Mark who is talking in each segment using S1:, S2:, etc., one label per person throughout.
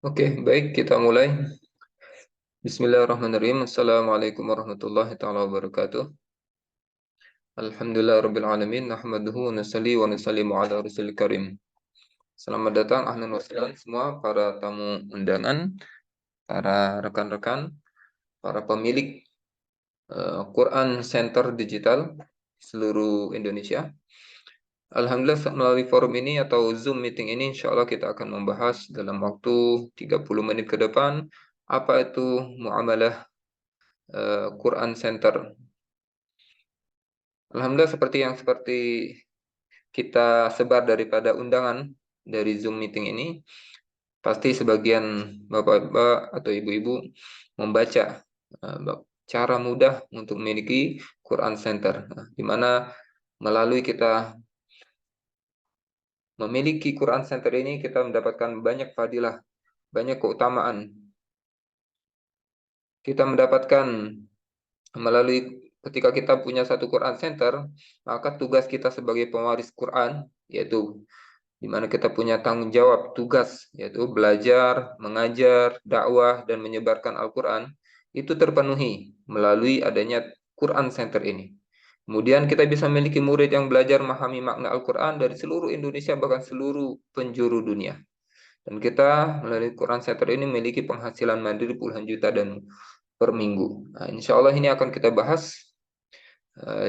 S1: Oke, baik kita mulai. Bismillahirrahmanirrahim. Assalamualaikum warahmatullahi taala wabarakatuh. Alhamdulillah rabbil alamin. Nahmaduhu wa nusalli wa nusallimu ala rasulil karim. Selamat datang ahlan wa sahlan semua para tamu undangan, para rekan-rekan, para pemilik Quran Center Digital seluruh Indonesia. Alhamdulillah melalui forum ini atau Zoom meeting ini insya Allah kita akan membahas dalam waktu 30 menit ke depan apa itu muamalah Quran Center. Alhamdulillah seperti kita sebar daripada undangan dari Zoom meeting ini, pasti sebagian bapak-bapak atau ibu-ibu membaca cara mudah untuk memiliki Quran Center, di mana melalui kita memiliki Quran Center ini kita mendapatkan banyak fadilah, banyak keutamaan. Kita mendapatkan melalui ketika kita punya satu Quran Center, maka tugas kita sebagai pewaris Quran yaitu di mana kita punya tanggung jawab tugas yaitu belajar, mengajar, dakwah dan menyebarkan Al-Qur'an itu terpenuhi melalui adanya Quran Center ini. Kemudian kita bisa memiliki murid yang belajar memahami makna Al-Qur'an dari seluruh Indonesia bahkan seluruh penjuru dunia. Dan kita melalui Quran Center ini memiliki penghasilan mandiri puluhan juta dan per minggu. Nah, insya Allah ini akan kita bahas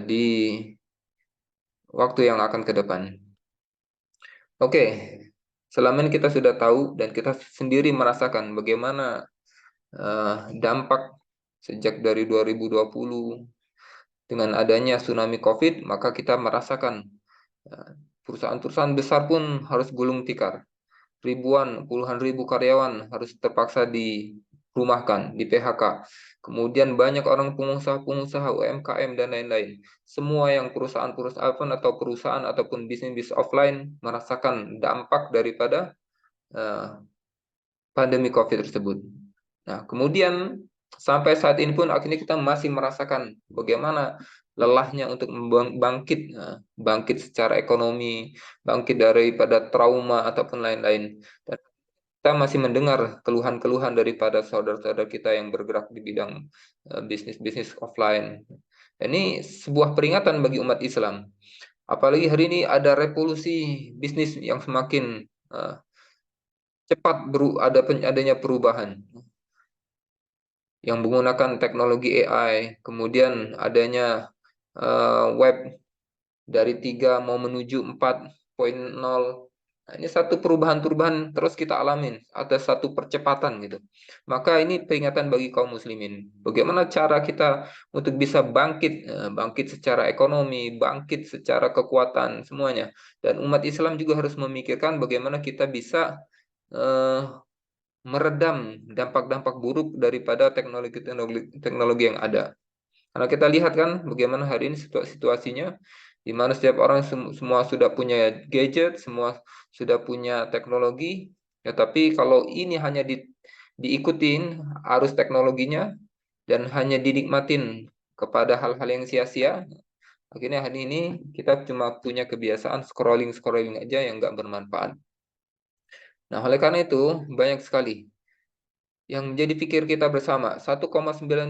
S1: di waktu yang akan ke depan. Oke, selama ini kita sudah tahu dan kita sendiri merasakan bagaimana dampak sejak dari 2020 dengan adanya tsunami COVID, maka kita merasakan perusahaan-perusahaan besar pun harus gulung tikar. Ribuan, puluhan ribu karyawan harus terpaksa dirumahkan, di PHK. Kemudian banyak orang pengusaha-pengusaha UMKM dan lain-lain. Semua yang perusahaan-perusahaan atau perusahaan ataupun bisnis offline merasakan dampak daripada pandemi COVID tersebut. Nah, kemudian sampai saat ini pun akhirnya kita masih merasakan bagaimana lelahnya untuk bangkit secara ekonomi, bangkit daripada trauma ataupun lain-lain. Dan kita masih mendengar keluhan-keluhan daripada saudara-saudara kita yang bergerak di bidang bisnis-bisnis offline. Ini sebuah peringatan bagi umat Islam. Apalagi hari ini ada revolusi bisnis yang semakin cepat adanya perubahan yang menggunakan teknologi AI, kemudian adanya web dari 3 mau menuju 4.0. Nah, ini satu perubahan-perubahan terus kita alamin, ada satu percepatan gitu. Maka ini peringatan bagi kaum muslimin. Bagaimana cara kita untuk bisa bangkit secara ekonomi, bangkit secara kekuatan semuanya. Dan umat Islam juga harus memikirkan bagaimana kita bisa meredam dampak-dampak buruk daripada teknologi yang ada. Karena kita lihat kan bagaimana hari ini situasinya, di mana setiap orang semua sudah punya gadget, semua sudah punya teknologi, ya tapi kalau ini hanya diikutin arus teknologinya dan hanya dinikmatin kepada hal-hal yang sia-sia, akhirnya hari ini kita cuma punya kebiasaan scrolling-scrolling aja yang nggak bermanfaat. Nah, oleh karena itu banyak sekali yang menjadi pikir kita bersama. 1,9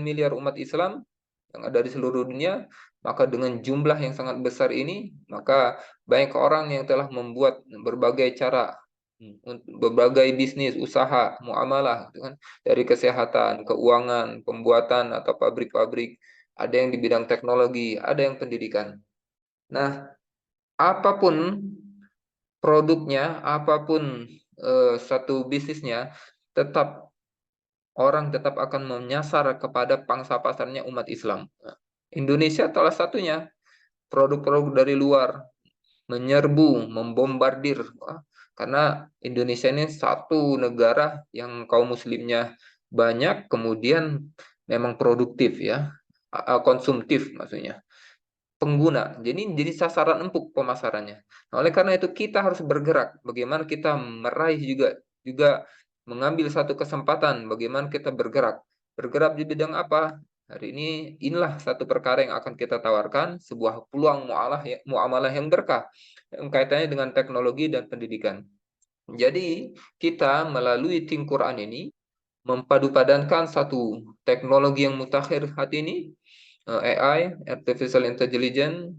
S1: miliar umat Islam yang ada di seluruh dunia, maka dengan jumlah yang sangat besar ini, maka banyak orang yang telah membuat berbagai cara untuk berbagai bisnis, usaha, muamalah, gitu kan, dari kesehatan, keuangan, pembuatan atau pabrik-pabrik, ada yang di bidang teknologi, ada yang pendidikan. Nah, apapun produknya, apapun satu bisnisnya, orang tetap akan menyasar kepada pangsa pasarnya umat Islam. Indonesia salah satunya, produk-produk dari luar menyerbu, membombardir. Karena Indonesia ini satu negara yang kaum muslimnya banyak, kemudian memang produktif ya, konsumtif maksudnya, pengguna. Jadi sasaran empuk pemasarannya. Nah, oleh karena itu kita harus bergerak. Bagaimana kita meraih juga mengambil satu kesempatan. Bagaimana kita bergerak. Bergerak di bidang apa? Hari ini inilah satu perkara yang akan kita tawarkan, sebuah peluang muamalah yang berkah yang kaitannya dengan teknologi dan pendidikan. Jadi kita melalui Think Quran ini memadupadankan satu teknologi yang mutakhir hati ini, AI, Artificial Intelligence,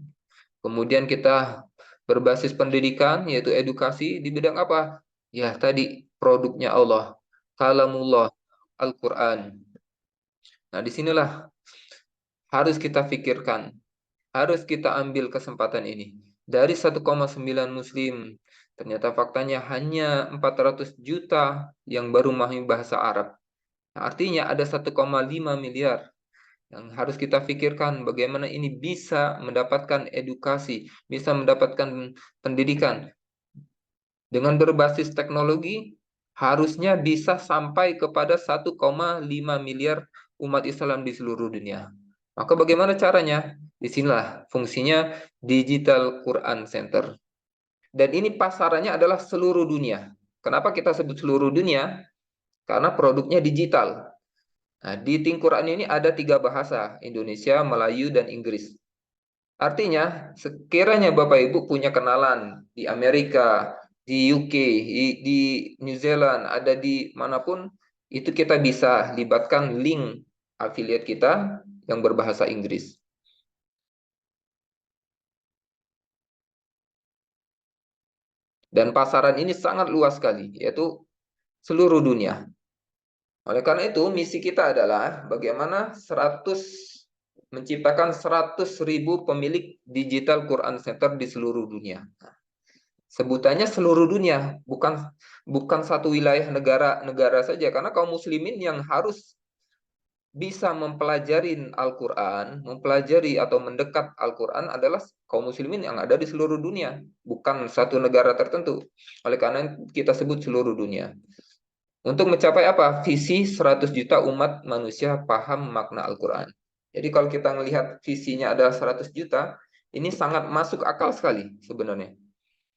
S1: kemudian kita berbasis pendidikan, yaitu edukasi di bidang apa? Ya, tadi produknya Allah, kalamullah, Al-Quran. Nah, disinilah harus kita pikirkan, harus kita ambil kesempatan ini. Dari 1,9 muslim, ternyata faktanya hanya 400 juta yang baru memahami bahasa Arab. Nah, artinya ada 1,5 miliar yang harus kita pikirkan bagaimana ini bisa mendapatkan edukasi, bisa mendapatkan pendidikan. Dengan berbasis teknologi, harusnya bisa sampai kepada 1,5 miliar umat Islam di seluruh dunia. Maka bagaimana caranya? Disinilah fungsinya Digital Quran Center. Dan ini pasarannya adalah seluruh dunia. Kenapa kita sebut seluruh dunia? Karena produknya digital. Nah, di Think Quran ini ada 3 bahasa, Indonesia, Melayu, dan Inggris. Artinya, sekiranya Bapak Ibu punya kenalan di Amerika, di UK, di New Zealand, ada di manapun, itu kita bisa libatkan link affiliate kita yang berbahasa Inggris. Dan pasaran ini sangat luas sekali, yaitu seluruh dunia. Oleh karena itu, misi kita adalah bagaimana menciptakan 100.000 pemilik digital Quran Center di seluruh dunia. Sebutannya seluruh dunia, bukan satu wilayah negara saja, karena kaum muslimin yang harus bisa mempelajari Al-Quran, mempelajari atau mendekat Al-Quran adalah kaum muslimin yang ada di seluruh dunia, bukan satu negara tertentu. Oleh karena kita sebut seluruh dunia. Untuk mencapai apa? Visi 100 juta umat manusia paham makna Al-Quran. Jadi kalau kita melihat visinya adalah 100 juta, ini sangat masuk akal sekali sebenarnya.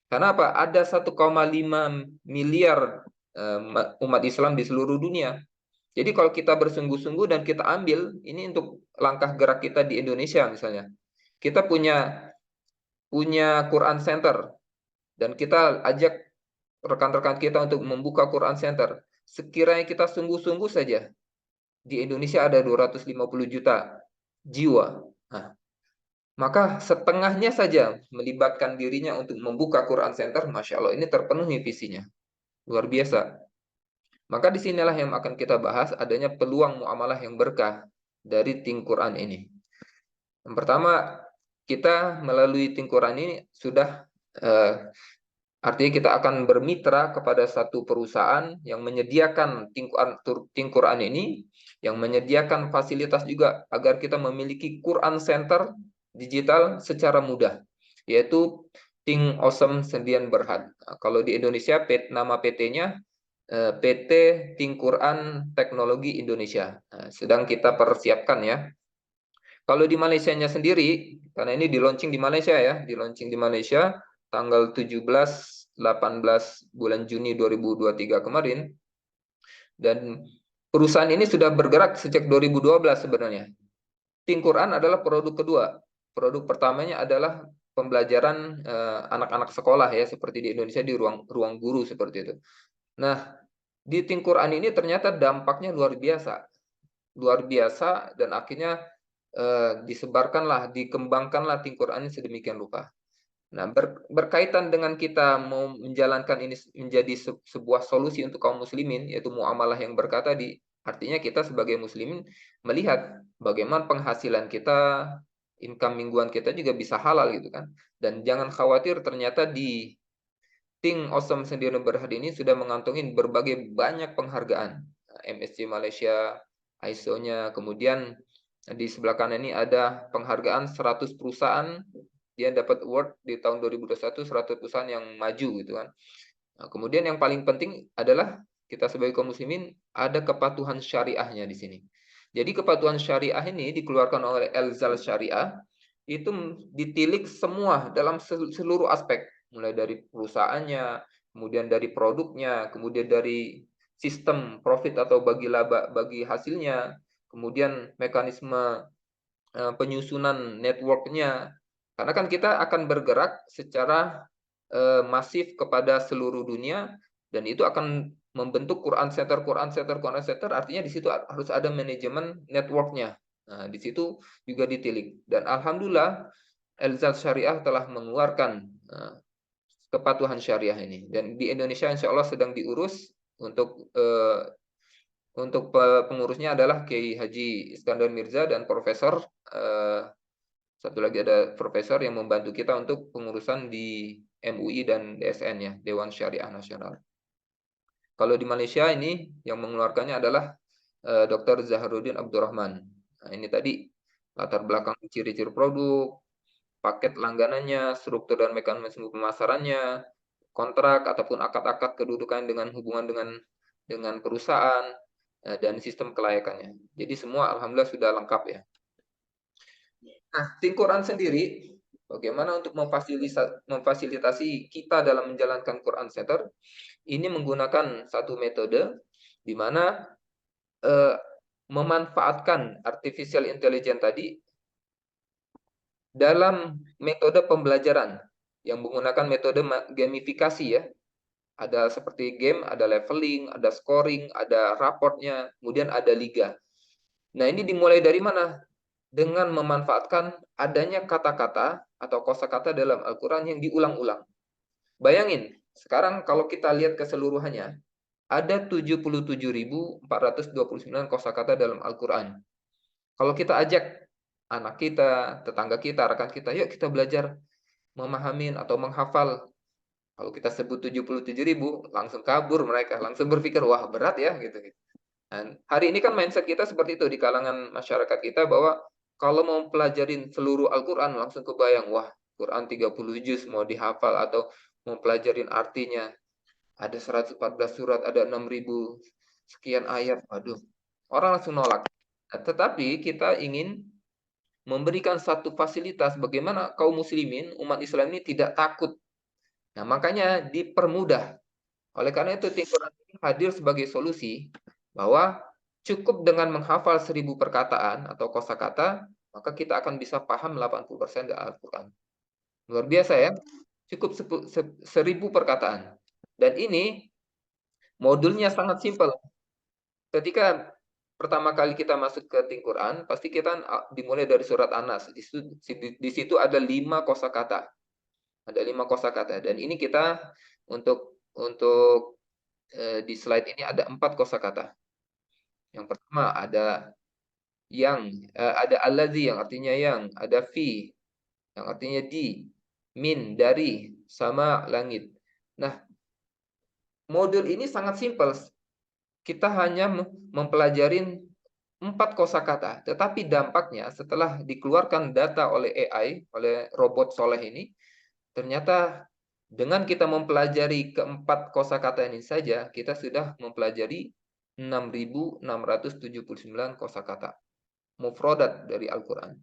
S1: Karena apa? Ada 1,5 miliar umat Islam di seluruh dunia. Jadi kalau kita bersungguh-sungguh dan kita ambil, ini untuk langkah gerak kita di Indonesia misalnya. Kita punya Quran Center dan kita ajak rekan-rekan kita untuk membuka Quran Center. Sekiranya kita sungguh-sungguh saja, di Indonesia ada 250 juta jiwa. Nah, maka setengahnya saja melibatkan dirinya untuk membuka Quran Center, Masya Allah, ini terpenuhi visinya. Luar biasa. Maka disinilah yang akan kita bahas adanya peluang muamalah yang berkah dari Think Quran ini. Yang pertama, kita melalui Think Quran ini sudah artinya kita akan bermitra kepada satu perusahaan yang menyediakan Think Quran ini, yang menyediakan fasilitas juga agar kita memiliki Quran Center digital secara mudah, yaitu Think Awesome Sendian Berhad. Nah, kalau di Indonesia nama PT-nya PT Think Quran Teknologi Indonesia. Nah, sedang kita persiapkan ya. Kalau di Malaysianya sendiri, karena ini di launching di Malaysia ya, di launching di Malaysia tanggal 17-18 bulan Juni 2023 kemarin. Dan perusahaan ini sudah bergerak sejak 2012 sebenarnya. Think Quran adalah produk kedua. Produk pertamanya adalah pembelajaran anak-anak sekolah ya, seperti di Indonesia di ruang guru seperti itu. Nah, di Think Quran ini ternyata dampaknya luar biasa. Luar biasa dan akhirnya disebarkanlah, dikembangkanlah Think Quran ini sedemikian rupa. Nah, berkaitan dengan kita mau menjalankan ini menjadi sebuah solusi untuk kaum muslimin, yaitu muamalah yang berkah tadi, artinya kita sebagai muslimin melihat bagaimana penghasilan kita, income mingguan kita juga bisa halal gitu kan. Dan jangan khawatir, ternyata di Think Awesome Sendiri Berhad ini sudah mengantongi berbagai banyak penghargaan. MSC Malaysia, ISO-nya, kemudian di sebelah kanan ini ada penghargaan 100 perusahaan, dia dapat award di tahun 2021 100 perusahaan yang maju gitu kan. Nah, kemudian yang paling penting adalah kita sebagai kaum muslimin ada kepatuhan syariahnya di sini. Jadi kepatuhan syariah ini dikeluarkan oleh Elzal Syariah itu ditilik semua dalam seluruh aspek, mulai dari perusahaannya, kemudian dari produknya, kemudian dari sistem profit atau bagi laba bagi hasilnya, kemudian mekanisme penyusunan networknya. Karena kan kita akan bergerak secara masif kepada seluruh dunia Dan itu akan membentuk Quran Center, artinya di situ harus ada manajemen networknya. Nah, di situ juga ditilik. Dan alhamdulillah Elzaz Syariah telah mengeluarkan kepatuhan syariah ini. Dan di Indonesia insya Allah sedang diurus untuk pengurusnya adalah Kiai Haji Iskandar Mirza dan Profesor satu lagi ada profesor yang membantu kita untuk pengurusan di MUI dan DSN ya, Dewan Syariah Nasional. Kalau di Malaysia ini yang mengeluarkannya adalah Dr. Zaharuddin Abdurrahman. Nah, ini tadi latar belakang ciri-ciri produk, paket langganannya, struktur dan mekanisme pemasarannya, kontrak ataupun akad-akad kedudukan dengan hubungan dengan perusahaan dan sistem kelayakannya. Jadi semua alhamdulillah sudah lengkap ya. Nah, tim Quran sendiri bagaimana untuk memfasilitasi kita dalam menjalankan Quran Center? Ini menggunakan satu metode di mana memanfaatkan artificial intelligence tadi dalam metode pembelajaran yang menggunakan metode gamifikasi ya. Ada seperti game, ada leveling, ada scoring, ada raportnya, kemudian ada liga. Nah, ini dimulai dari mana? Dengan memanfaatkan adanya kata-kata atau kosakata dalam Al-Quran yang diulang-ulang. Bayangin, sekarang kalau kita lihat keseluruhannya, ada 77.429 kosakata dalam Al-Quran. Kalau kita ajak anak kita, tetangga kita, rekan kita, yuk kita belajar memahami atau menghafal. Kalau kita sebut 77.000, langsung kabur mereka, langsung berpikir, wah berat ya, gitu. Dan hari ini kan mindset kita seperti itu di kalangan masyarakat kita, bahwa kalau mau pelajarin seluruh Al-Quran, langsung kebayang, wah Quran 30 juz mau dihafal, atau mau pelajarin artinya, ada 114 surat, ada 6.000 sekian ayat, waduh, orang langsung nolak. Nah, tetapi kita ingin memberikan satu fasilitas bagaimana kaum muslimin, umat Islam ini tidak takut. Nah, makanya dipermudah. Oleh karena itu, tim Quran ini hadir sebagai solusi bahwa cukup dengan menghafal 1.000 perkataan atau kosakata, maka kita akan bisa paham 80% dari Al-Quran. Luar biasa ya, cukup 1.000 perkataan. Dan ini modulnya sangat simpel. Ketika pertama kali kita masuk ke tim Quran, pasti kita dimulai dari surat An-Nas. Di situ ada 5 kosakata. Ada 5 kosakata. Dan ini kita untuk di slide ini ada 4 kosakata. Yang pertama ada yang, ada allazi yang artinya yang, ada fi yang artinya di, min dari, sama langit. Nah, modul ini sangat simpel. Kita hanya mempelajarin 4 kosakata, tetapi dampaknya setelah dikeluarkan data oleh AI, oleh robot soleh ini, ternyata dengan kita mempelajari keempat kosakata ini saja, kita sudah mempelajari 6.679 kosakata mufrodat dari Al-Quran.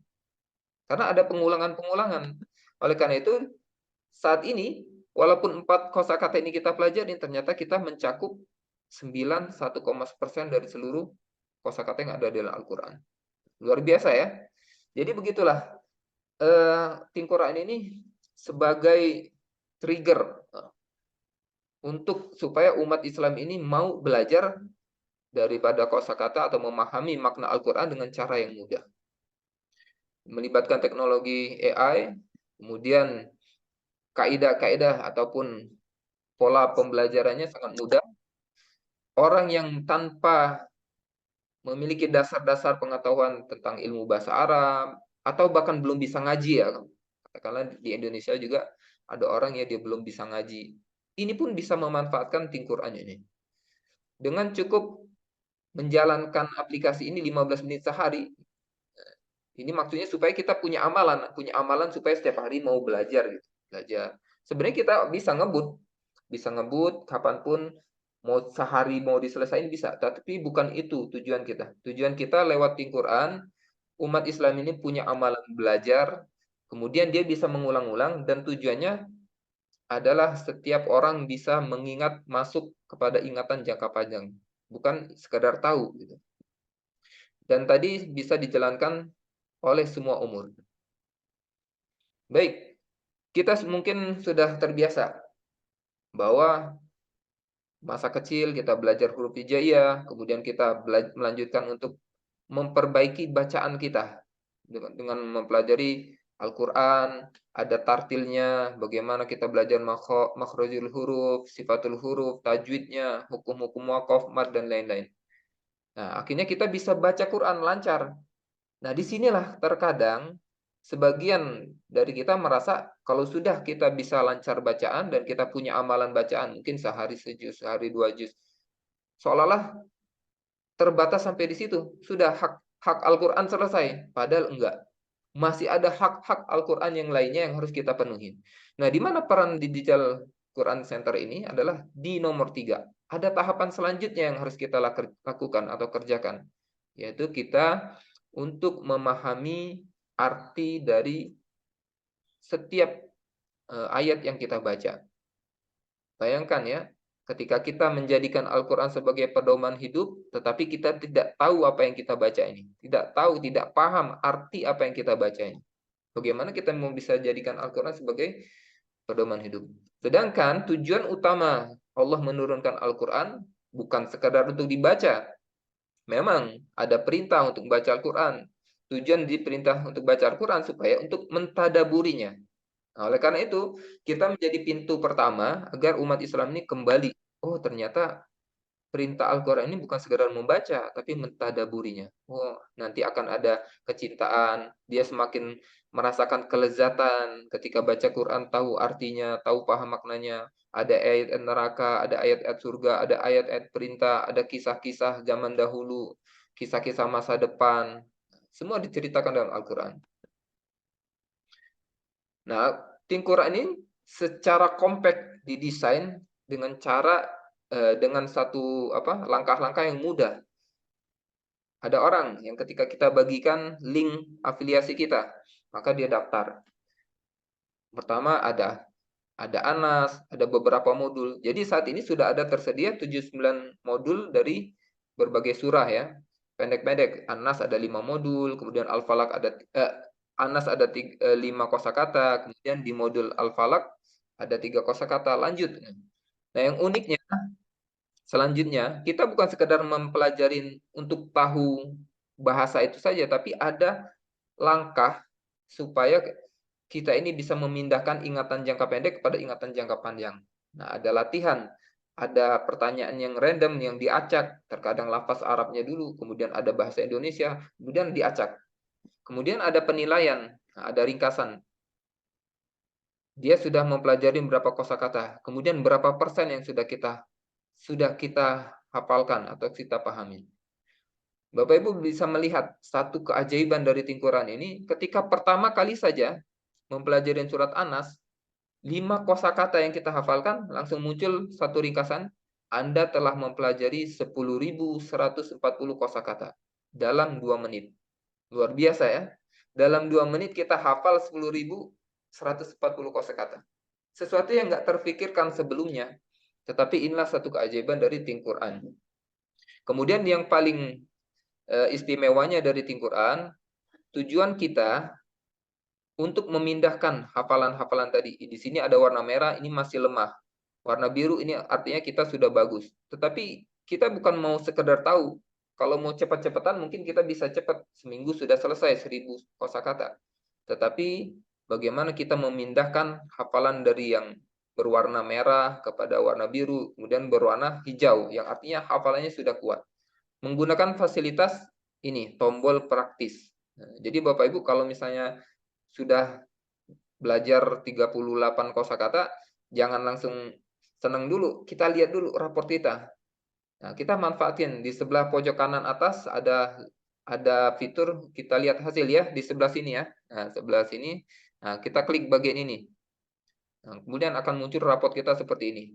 S1: Karena ada pengulangan-pengulangan. Oleh karena itu, saat ini, walaupun 4 kosakata ini kita pelajari, ternyata kita mencakup 91,1% dari seluruh kosakata yang ada dalam Al-Quran. Luar biasa ya. Jadi begitulah, tim Quran ini sebagai trigger untuk supaya umat Islam ini mau belajar daripada kosakata atau memahami makna Al-Quran dengan cara yang mudah. Melibatkan teknologi AI, kemudian kaidah-kaidah ataupun pola pembelajarannya sangat mudah. Orang yang tanpa memiliki dasar-dasar pengetahuan tentang ilmu bahasa Arab, atau bahkan belum bisa ngaji ya, katakanlah di Indonesia juga ada orang ya dia belum bisa ngaji, ini pun bisa memanfaatkan tim Quran ini. Dengan cukup menjalankan aplikasi ini 15 menit sehari, ini maksudnya supaya kita punya amalan supaya setiap hari mau belajar gitu, belajar. Sebenarnya kita bisa ngebut kapanpun, mau sehari mau diselesain bisa, tapi bukan itu tujuan kita. Tujuan kita lewat tim Quran, umat Islam ini punya amalan belajar, kemudian dia bisa mengulang-ulang, dan tujuannya adalah setiap orang bisa mengingat, masuk kepada ingatan jangka panjang, bukan sekadar tahu gitu. Dan tadi bisa dijalankan oleh semua umur. Baik, kita mungkin sudah terbiasa bahwa Masa kecil kita belajar huruf hijaiyah, kemudian kita melanjutkan untuk memperbaiki bacaan kita dengan mempelajari Al-Quran, ada tartilnya, bagaimana kita belajar makhrajul huruf, sifatul huruf, tajwidnya, hukum-hukum waqaf, mad, dan lain-lain. Nah, akhirnya kita bisa baca Quran lancar. Nah, disinilah terkadang sebagian dari kita merasa kalau sudah kita bisa lancar bacaan dan kita punya amalan bacaan, mungkin sehari sejuz, sehari 2 juz, seolah-olah terbatas sampai di situ. Sudah hak Al-Quran selesai. Padahal enggak. Masih ada hak-hak Al-Quran yang lainnya yang harus kita penuhi. Nah, di mana peran digital Quran Center ini adalah di nomor 3. Ada tahapan selanjutnya yang harus kita lakukan atau kerjakan. Yaitu kita untuk memahami arti dari setiap ayat yang kita baca. Bayangkan ya, ketika kita menjadikan Al-Quran sebagai pedoman hidup, tetapi kita tidak tahu apa yang kita baca ini. Tidak tahu, tidak paham arti apa yang kita baca ini. Bagaimana kita mau bisa jadikan Al-Quran sebagai pedoman hidup? Sedangkan tujuan utama Allah menurunkan Al-Quran bukan sekadar untuk dibaca. Memang ada perintah untuk baca Al-Quran. Tujuan diperintah untuk baca Al-Quran supaya untuk mentadaburinya. Nah, oleh karena itu, kita menjadi pintu pertama agar umat Islam ini kembali. Oh, ternyata perintah Al-Quran ini bukan sekedar membaca, tapi mentadaburinya. Oh, nanti akan ada kecintaan. Dia semakin merasakan kelezatan ketika baca Quran, tahu artinya, tahu paham maknanya. Ada ayat neraka, ada ayat-ayat surga, ada ayat-ayat perintah, ada kisah-kisah zaman dahulu, kisah-kisah masa depan. Semua diceritakan dalam Al-Quran. Nah, tim Quran ini secara kompak didesain dengan cara dengan satu langkah-langkah yang mudah. Ada orang yang ketika kita bagikan link afiliasi kita, maka dia daftar. Pertama ada Anas, ada beberapa modul. Jadi saat ini sudah ada tersedia 79 modul dari berbagai surah ya. Pendek-pendek. Anas ada 5 modul, kemudian Al-Falaq ada Anas ada 5 kosakata, kemudian di modul Al-Falaq ada 3 kosakata. Lanjut. Nah, yang uniknya selanjutnya kita bukan sekedar mempelajari untuk tahu bahasa itu saja, tapi ada langkah supaya kita ini bisa memindahkan ingatan jangka pendek kepada ingatan jangka panjang. Nah, ada latihan, ada pertanyaan yang random yang diacak, terkadang lafaz Arabnya dulu, kemudian ada bahasa Indonesia, kemudian diacak. Kemudian ada penilaian, ada ringkasan. Dia sudah mempelajari berapa kosakata, kemudian berapa persen yang sudah kita hafalkan atau kita pahami. Bapak Ibu bisa melihat satu keajaiban dari Tingkuran ini ketika pertama kali saja mempelajari surat Anas, 5 kosakata yang kita hafalkan langsung muncul satu ringkasan, Anda telah mempelajari 10.140 kosakata dalam 2 menit. Luar biasa ya. Dalam 2 menit kita hafal 10.140 kosakata. Sesuatu yang nggak terfikirkan sebelumnya. Tetapi inilah satu keajaiban dari Tingquran. Kemudian yang paling istimewanya dari Tingquran, tujuan kita untuk memindahkan hafalan-hafalan tadi. Di sini ada warna merah, ini masih lemah. Warna biru ini artinya kita sudah bagus. Tetapi kita bukan mau sekedar tahu. Kalau mau cepat-cepatan mungkin kita bisa cepat. Seminggu sudah selesai 1000 kosakata. Tetapi bagaimana kita memindahkan hafalan dari yang berwarna merah kepada warna biru, kemudian berwarna hijau, yang artinya hafalannya sudah kuat. Menggunakan fasilitas ini, tombol praktis. Nah, jadi Bapak Ibu kalau misalnya sudah belajar 38 kosakata, jangan langsung senang dulu. Kita lihat dulu raport kita. Nah, kita manfaatin di sebelah pojok kanan atas ada fitur kita lihat hasil ya di sebelah sini ya. Nah, sebelah sini. Nah, kita klik bagian ini. Nah, kemudian akan muncul raport kita seperti ini.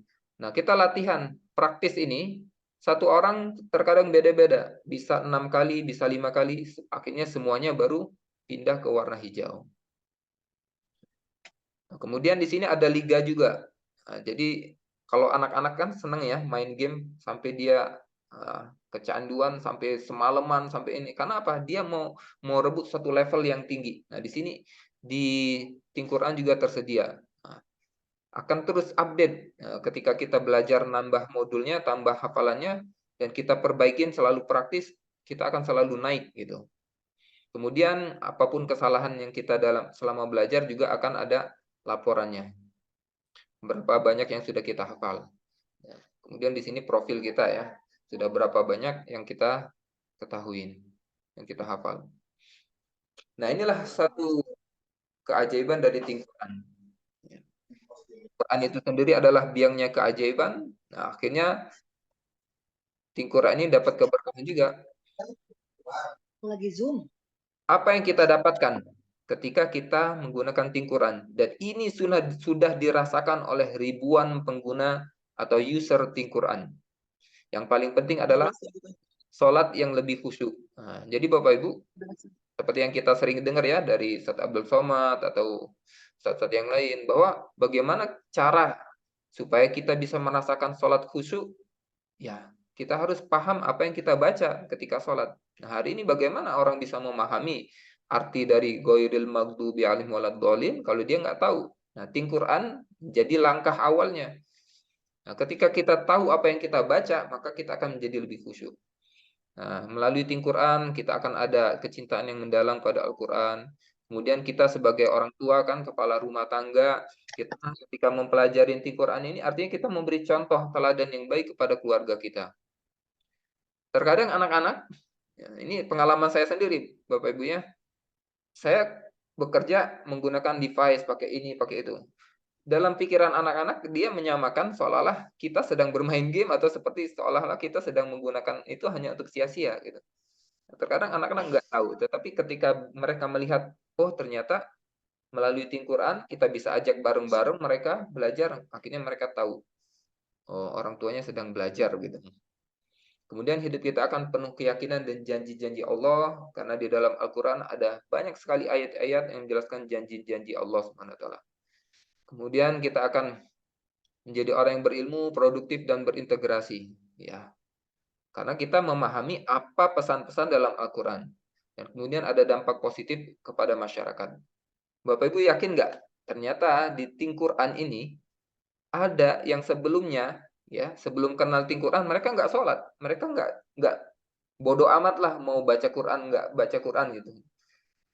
S1: Nah, kita latihan praktis ini. Satu orang terkadang beda-beda. Bisa 6 kali, bisa 5 kali. Akhirnya semuanya baru pindah ke warna hijau. Nah, kemudian di sini ada liga juga. Nah, jadi kalau anak-anak kan senang ya main game sampai dia kecanduan sampai semalaman sampai ini. Karena apa? Dia mau rebut satu level yang tinggi. Nah, di sini di Tingquran juga tersedia. Nah, akan terus update. Ketika kita belajar nambah modulnya, tambah hafalannya, dan kita perbaikin selalu praktis, kita akan selalu naik gitu. Kemudian apapun kesalahan yang kita selama belajar juga akan ada laporannya. Berapa banyak yang sudah kita hafal. Kemudian di sini profil kita ya. Sudah berapa banyak yang kita ketahuin, yang kita hafal. Nah, inilah satu keajaiban dari Quran. Quran itu sendiri adalah biangnya keajaiban. Nah, akhirnya Quran ini dapat keberkahan juga.
S2: Lagi Zoom.
S1: Apa yang kita dapatkan ketika kita menggunakan Quran? Dan ini sudah dirasakan oleh ribuan pengguna atau user Quran. Yang paling penting adalah sholat yang lebih khusyuk. Nah, jadi Bapak Ibu, seperti yang kita sering dengar ya dari Ustaz Abdul Somad atau Ustaz yang lain, bahwa bagaimana cara supaya kita bisa merasakan sholat khusyuk, ya kita harus paham apa yang kita baca ketika sholat. Nah, hari ini bagaimana orang bisa memahami arti dari ghairil maghdubi alaihim waladdallin kalau dia nggak tahu. Nah, Quran jadi langkah awalnya. Nah, ketika kita tahu apa yang kita baca, maka kita akan menjadi lebih khusyuk. Nah, melalui Quran kita akan ada kecintaan yang mendalam pada Al-Quran. Kemudian kita sebagai orang tua kan, kepala rumah tangga, kita ketika mempelajari Quran ini artinya kita memberi contoh teladan yang baik kepada keluarga kita. Terkadang anak-anak, ya, ini pengalaman saya sendiri, Bapak Ibu ya, saya bekerja menggunakan device, pakai ini, pakai itu. Dalam pikiran anak-anak, dia menyamakan seolah-olah kita sedang bermain game atau seperti seolah-olah kita sedang menggunakan itu hanya untuk sia-sia gitu. Terkadang anak-anak nggak tahu, tetapi ketika mereka melihat, oh ternyata melalui Quran kita bisa ajak bareng-bareng mereka belajar, akhirnya mereka tahu, oh orang tuanya sedang belajar gitu. Kemudian hidup kita akan penuh keyakinan dan janji-janji Allah, karena di dalam Al-Quran ada banyak sekali ayat-ayat yang menjelaskan janji-janji Allah SWT. Kemudian kita akan menjadi orang yang berilmu, produktif, dan berintegrasi. Ya, karena kita memahami apa pesan-pesan dalam Al-Quran. Dan kemudian ada dampak positif kepada masyarakat. Bapak Ibu yakin nggak? Ternyata di Quran ini ada yang sebelumnya, ya sebelum kenal Quran mereka nggak sholat, mereka nggak bodoh amat lah mau baca Quran nggak baca Quran gitu.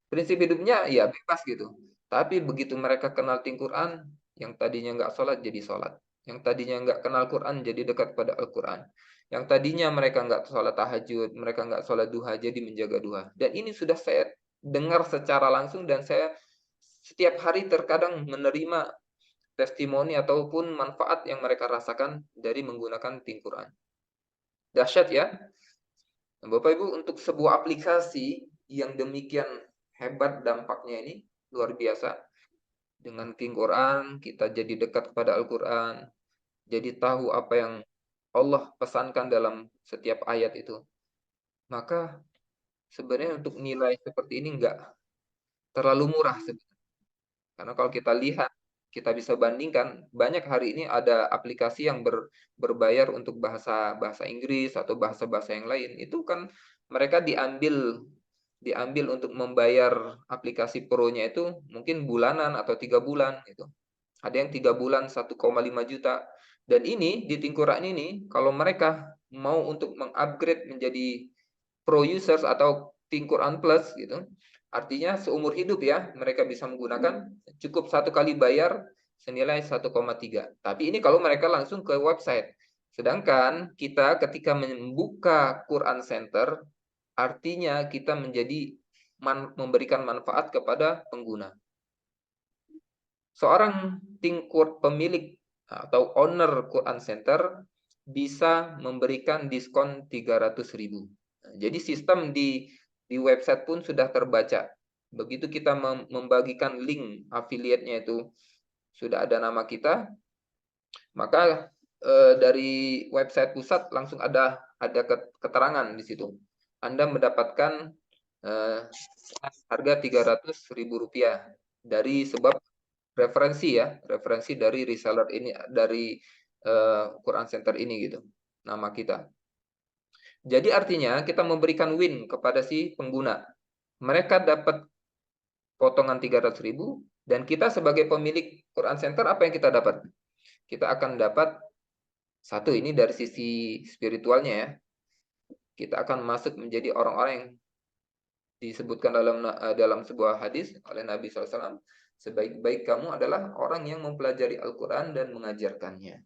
S1: Prinsip hidupnya ya bebas gitu. Tapi begitu mereka kenal Quran, yang tadinya nggak sholat jadi sholat. Yang tadinya nggak kenal Quran jadi dekat pada Al-Quran. Yang tadinya mereka nggak sholat tahajud, mereka nggak sholat duha jadi menjaga duha. Dan ini sudah saya dengar secara langsung dan saya setiap hari terkadang menerima testimoni ataupun manfaat yang mereka rasakan dari menggunakan Quran. Dahsyat ya. Bapak Ibu, untuk sebuah aplikasi yang demikian hebat dampaknya ini luar biasa. Dengan Quran kita jadi dekat kepada Al-Quran, jadi tahu apa yang Allah pesankan dalam setiap ayat itu. Maka sebenarnya untuk nilai seperti ini enggak terlalu murah sebenarnya. Karena kalau kita lihat, kita bisa bandingkan, banyak hari ini ada aplikasi yang berbayar untuk bahasa bahasa Inggris atau bahasa-bahasa yang lain. Itu kan mereka diambil untuk membayar aplikasi pro-nya itu mungkin bulanan atau 3 bulan gitu. Ada yang 3 bulan 1,5 juta. Dan ini di Quran ini kalau mereka mau untuk mengupgrade menjadi pro users atau Quran Plus gitu, artinya seumur hidup ya mereka bisa menggunakan, cukup 1 kali bayar senilai 1,3. Tapi ini kalau mereka langsung ke website. Sedangkan kita ketika membuka Quran Center, artinya kita memberikan manfaat kepada pengguna. Seorang pemilik atau owner Quran Center bisa memberikan diskon 300.000. Jadi sistem di website pun sudah terbaca. Begitu kita membagikan link affiliate-nya itu sudah ada nama kita, maka dari website pusat langsung ada keterangan di situ. Anda mendapatkan harga 300.000 rupiah dari sebab referensi dari reseller ini, dari Quran Center ini gitu, nama kita. Jadi artinya kita memberikan win kepada si pengguna. Mereka dapat potongan 300.000, Dan kita sebagai pemilik Quran Center, apa yang kita dapat? Kita akan dapat satu, ini dari sisi spiritualnya ya. Kita akan masuk menjadi orang-orang yang disebutkan dalam sebuah hadis oleh Nabi SAW, sebaik-baik kamu adalah orang yang mempelajari Al-Quran dan mengajarkannya.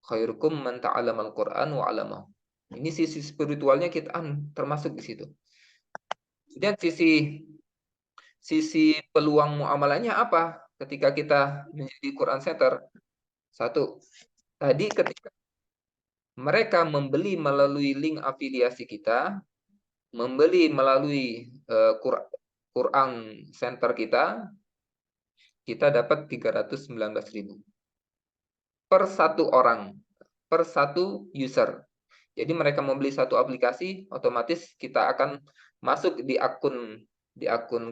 S1: Khairukum man ta'allama al-Quran wa 'allamahu. Ini sisi spiritualnya kita termasuk di situ. Kemudian sisi peluang muamalahnya apa ketika kita menjadi Quran Center? Satu, tadi ketika mereka membeli melalui link afiliasi kita, membeli melalui Quran Center kita dapat 319.000 per satu orang, per satu user. Jadi mereka membeli satu aplikasi, otomatis kita akan masuk di akun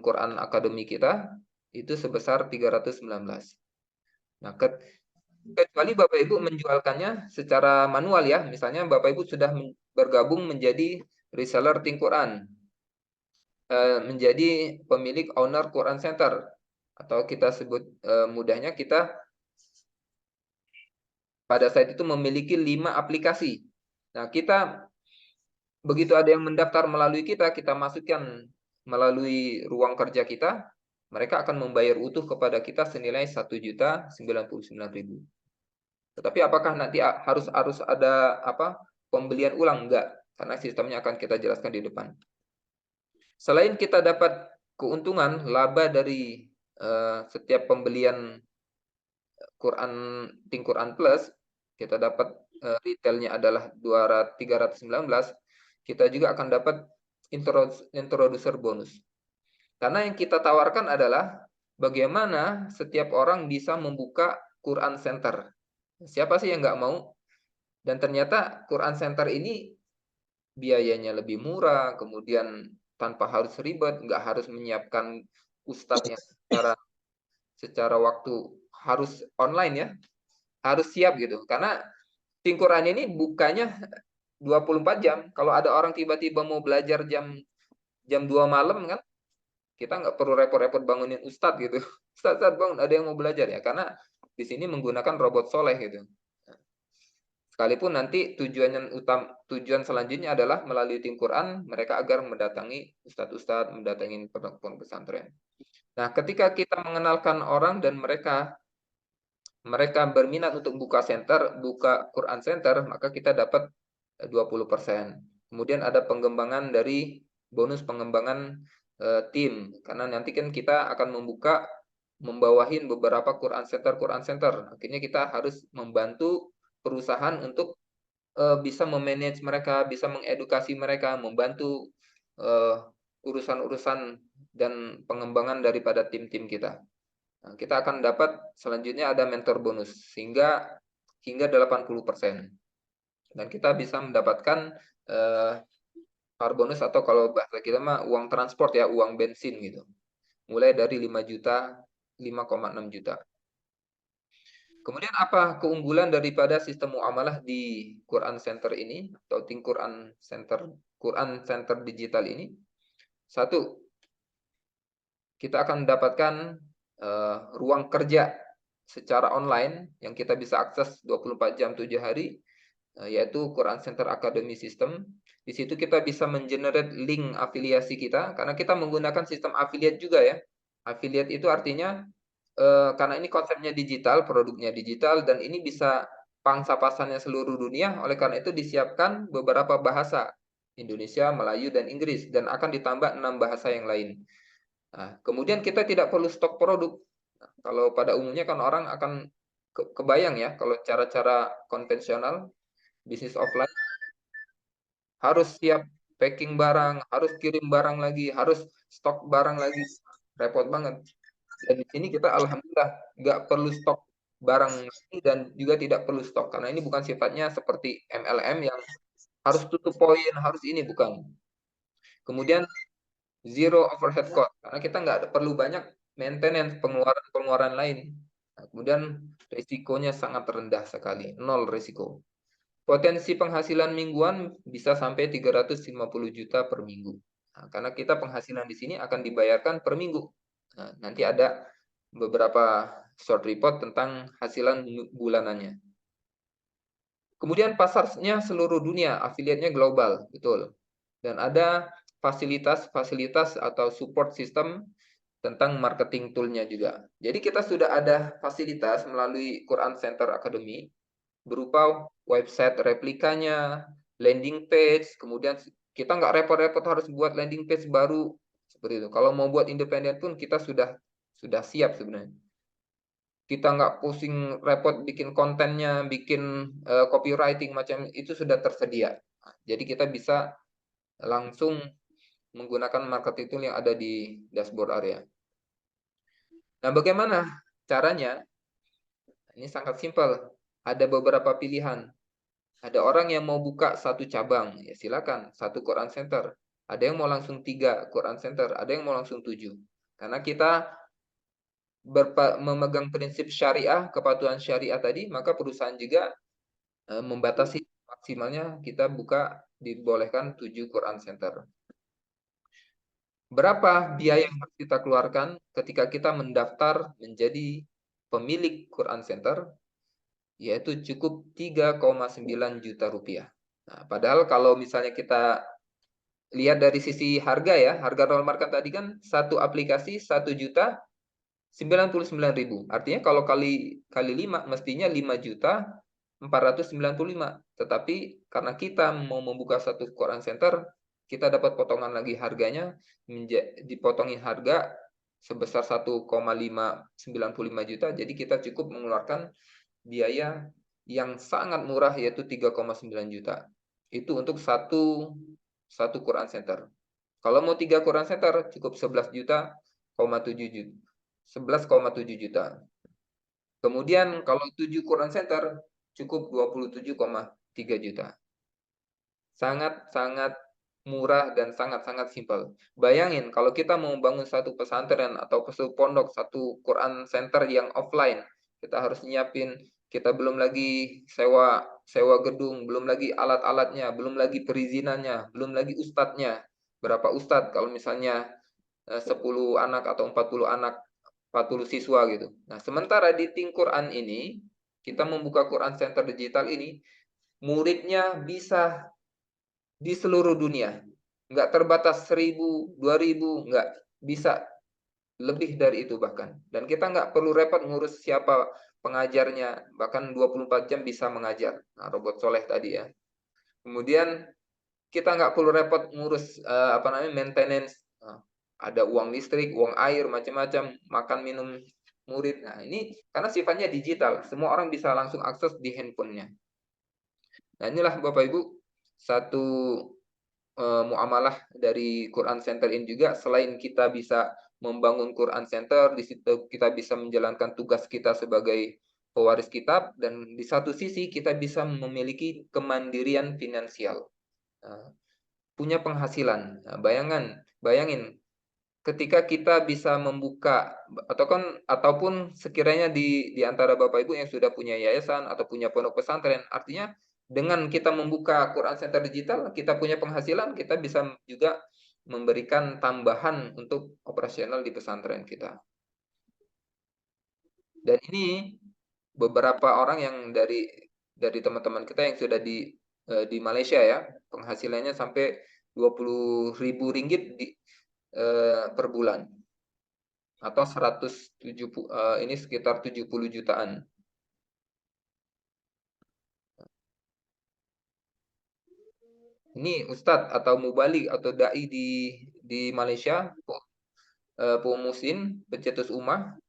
S1: Quran Academy kita itu sebesar 319. Nah, kecuali Bapak Ibu menjualkannya secara manual ya, misalnya Bapak Ibu sudah bergabung menjadi reseller Think Quran, menjadi pemilik owner Quran Center, atau kita sebut mudahnya kita pada saat itu memiliki 5 aplikasi. Nah, kita begitu ada yang mendaftar melalui kita masukkan melalui ruang kerja kita, mereka akan membayar utuh kepada kita senilai 1.099.000. Tetapi apakah nanti harus ada pembelian ulang? Enggak, karena sistemnya akan kita jelaskan di depan. Selain kita dapat keuntungan laba dari setiap pembelian Think Quran Plus, kita dapat retailnya adalah 319, kita juga akan dapat introducer bonus. Karena yang kita tawarkan adalah bagaimana setiap orang bisa membuka Quran Center. Siapa sih yang nggak mau? Dan ternyata Quran Center ini biayanya lebih murah, kemudian tanpa harus ribet, nggak harus menyiapkan ustadz yang secara waktu harus online ya, harus siap gitu. Karena Think Quran ini bukanya 24 jam. Kalau ada orang tiba-tiba mau belajar jam 2 malam kan, kita nggak perlu repot-repot bangunin ustadz gitu. Ustadz bangun, ada yang mau belajar ya, karena di sini menggunakan robot soleh gitu. Sekalipun nanti tujuan selanjutnya adalah melalui Think Quran mereka agar mendatangi ustadz-ustadz, mendatangi pondok pesantren. Nah, ketika kita mengenalkan orang dan mereka berminat untuk buka Quran Center, maka kita dapat 20%. Kemudian ada pengembangan dari bonus pengembangan tim, karena nanti kan kita akan membawahin beberapa Quran Center. Akhirnya kita harus membantu perusahaan untuk bisa memanage mereka, bisa mengedukasi mereka, membantu urusan-urusan dan pengembangan daripada tim-tim kita. Nah, kita akan dapat selanjutnya ada mentor bonus hingga 80%. Dan kita bisa mendapatkan car bonus, atau kalau bahasa kita mah uang transport ya, uang bensin gitu. Mulai dari 5 juta, 5,6 juta. Kemudian apa keunggulan daripada sistem muamalah di Quran Center ini atau Think Quran Center digital ini? Satu, kita akan mendapatkan ruang kerja secara online yang kita bisa akses 24 jam 7 hari, yaitu Quran Center Academy System. Di situ kita bisa mengenerate link afiliasi kita, karena kita menggunakan sistem affiliate juga ya. Affiliate itu artinya karena ini konsepnya digital, produknya digital, dan ini bisa pangsa pasarnya seluruh dunia, oleh karena itu disiapkan beberapa bahasa, Indonesia, Melayu, dan Inggris, dan akan ditambah 6 bahasa yang lain. Nah, kemudian kita tidak perlu stok produk. Nah, kalau pada umumnya kan orang akan kebayang ya, kalau cara-cara konvensional, bisnis offline, harus siap packing barang, harus kirim barang lagi, harus stok barang lagi. Repot banget. Dan di sini kita alhamdulillah nggak perlu stok barang lagi dan juga tidak perlu stok. Karena ini bukan sifatnya seperti MLM yang harus tutup poin, harus ini, bukan. Kemudian zero overhead cost, karena kita nggak perlu banyak maintenance, pengeluaran lain. Nah, kemudian risikonya sangat rendah sekali, 0 risiko. Potensi penghasilan mingguan bisa sampai 350 juta per minggu. Nah, karena kita penghasilan di sini akan dibayarkan per minggu. Nah, nanti ada beberapa short report tentang hasilan bulanannya. Kemudian pasarnya seluruh dunia, afiliatnya global, betul. Dan ada fasilitas-fasilitas atau support system tentang marketing tool-nya juga. Jadi kita sudah ada fasilitas melalui Quran Center Academy berupa website replikanya, landing page, kemudian kita nggak repot-repot harus buat landing page baru seperti itu. Kalau mau buat independen pun kita sudah siap sebenarnya. Kita nggak pusing repot bikin kontennya, bikin copywriting macam itu sudah tersedia. Jadi kita bisa langsung menggunakan marketing tool yang ada di dashboard area. Nah, bagaimana caranya? Ini sangat simpel. Ada beberapa pilihan. Ada orang yang mau buka satu cabang, ya silakan, satu Quran Center. Ada yang mau langsung 3 Quran Center, ada yang mau langsung 7. Karena kita memegang prinsip syariah, kepatuhan syariah tadi, maka perusahaan juga membatasi maksimalnya kita buka dibolehkan 7 Quran Center. Berapa biaya yang harus kita keluarkan ketika kita mendaftar menjadi pemilik Quran Center? Yaitu cukup 3,9 juta rupiah. Nah, padahal kalau misalnya kita lihat dari sisi harga ya, harga normal kan tadi kan satu aplikasi 1.099.000. Artinya kalau kali 5 mestinya 5.495.000. Tetapi karena kita mau membuka satu Quran Center, kita dapat potongan lagi harganya, dipotongin harga sebesar 1,595 juta. Jadi kita cukup mengeluarkan biaya yang sangat murah yaitu 3,9 juta. Itu untuk satu Quran Center. Kalau mau 3 Quran Center cukup 11 juta, 11,7 juta. Kemudian kalau 7 Quran Center cukup 27,3 juta. Sangat-sangat murah dan sangat-sangat simpel. Bayangin kalau kita mau membangun satu pesantren atau satu pondok, satu Quran Center yang offline, kita harus nyiapin, kita belum lagi sewa gedung, belum lagi alat-alatnya, belum lagi perizinannya, belum lagi ustadznya. Berapa ustadz kalau misalnya 10 anak atau 40 anak, 40 siswa gitu. Nah, sementara di Think Quran ini, kita membuka Quran Center digital ini, muridnya bisa di seluruh dunia. Nggak terbatas 1.000, 2.000, nggak bisa lebih dari itu bahkan. Dan kita nggak perlu repot ngurus siapa pengajarnya, bahkan 24 jam bisa mengajar. Nah, robot soleh tadi ya. Kemudian kita nggak perlu repot ngurus maintenance. Nah, ada uang listrik, uang air, macam-macam, makan minum murid. Nah, ini karena sifatnya digital, semua orang bisa langsung akses di handphonenya. Nah, inilah Bapak Ibu satu muamalah dari Quran Center ini juga. Selain kita bisa membangun Quran Center, di situ kita bisa menjalankan tugas kita sebagai pewaris kitab, dan di satu sisi kita bisa memiliki kemandirian finansial, punya penghasilan. Nah, bayangin ketika kita bisa membuka ataupun sekiranya di antara Bapak Ibu yang sudah punya yayasan atau punya pondok pesantren, artinya dengan kita membuka Quran Center digital, kita punya penghasilan, kita bisa juga memberikan tambahan untuk operasional di pesantren kita. Dan ini beberapa orang yang dari teman-teman kita yang sudah di Malaysia ya, penghasilannya sampai 20.000 ringgit per bulan, atau 170 ini sekitar 70 jutaan. Ini Ustadz atau Mubalik atau dai di Malaysia, Pak Musin, pencetus ummah,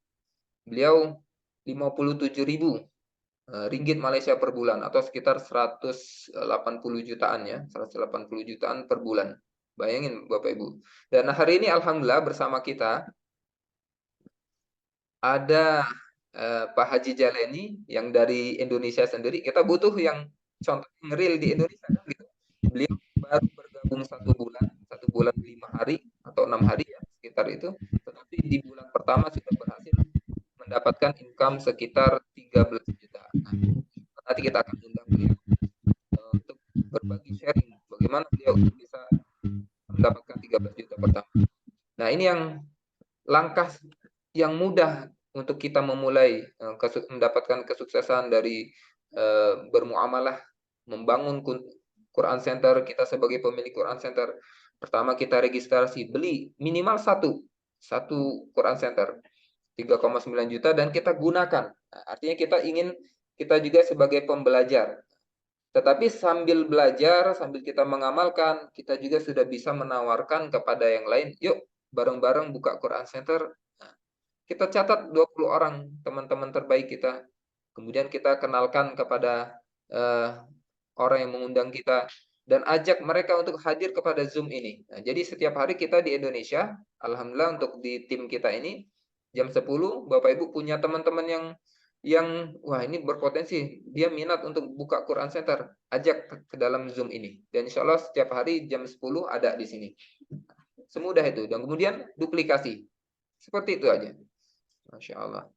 S1: beliau 57.000 ringgit Malaysia per bulan, atau sekitar 180 jutaan ya, 180 jutaan per bulan. Bayangin Bapak Ibu. Dan hari ini alhamdulillah bersama kita ada Pak Haji Jaleni yang dari Indonesia sendiri. Kita butuh yang contoh real di Indonesia kan gitu. Beliau baru bergabung 1 bulan 5 hari atau 6 hari ya, sekitar itu. Tetapi di bulan pertama sudah berhasil mendapatkan income sekitar 13 juta. Nah, nanti kita akan undang beliau untuk berbagi sharing bagaimana beliau bisa mendapatkan 13 juta pertama. Nah, ini yang langkah yang mudah untuk kita memulai mendapatkan kesuksesan dari bermuamalah, membangun Quran Center, kita sebagai pemilik Quran Center, pertama kita registrasi, beli minimal satu Quran Center 3,9 juta dan kita gunakan. Nah, artinya kita juga sebagai pembelajar. Tetapi sambil belajar, sambil kita mengamalkan, kita juga sudah bisa menawarkan kepada yang lain, yuk bareng-bareng buka Quran Center. Nah, kita catat 20 orang teman-teman terbaik kita. Kemudian kita kenalkan kepada orang yang mengundang kita dan ajak mereka untuk hadir kepada Zoom ini. Nah, jadi setiap hari kita di Indonesia, alhamdulillah untuk di tim kita ini jam 10 Bapak Ibu punya teman-teman yang wah ini berpotensi, dia minat untuk buka Quran Center, ajak ke dalam Zoom ini. Dan insya Allah setiap hari jam 10 ada di sini. Semudah itu. Dan kemudian duplikasi. Seperti itu aja. Masya Allah.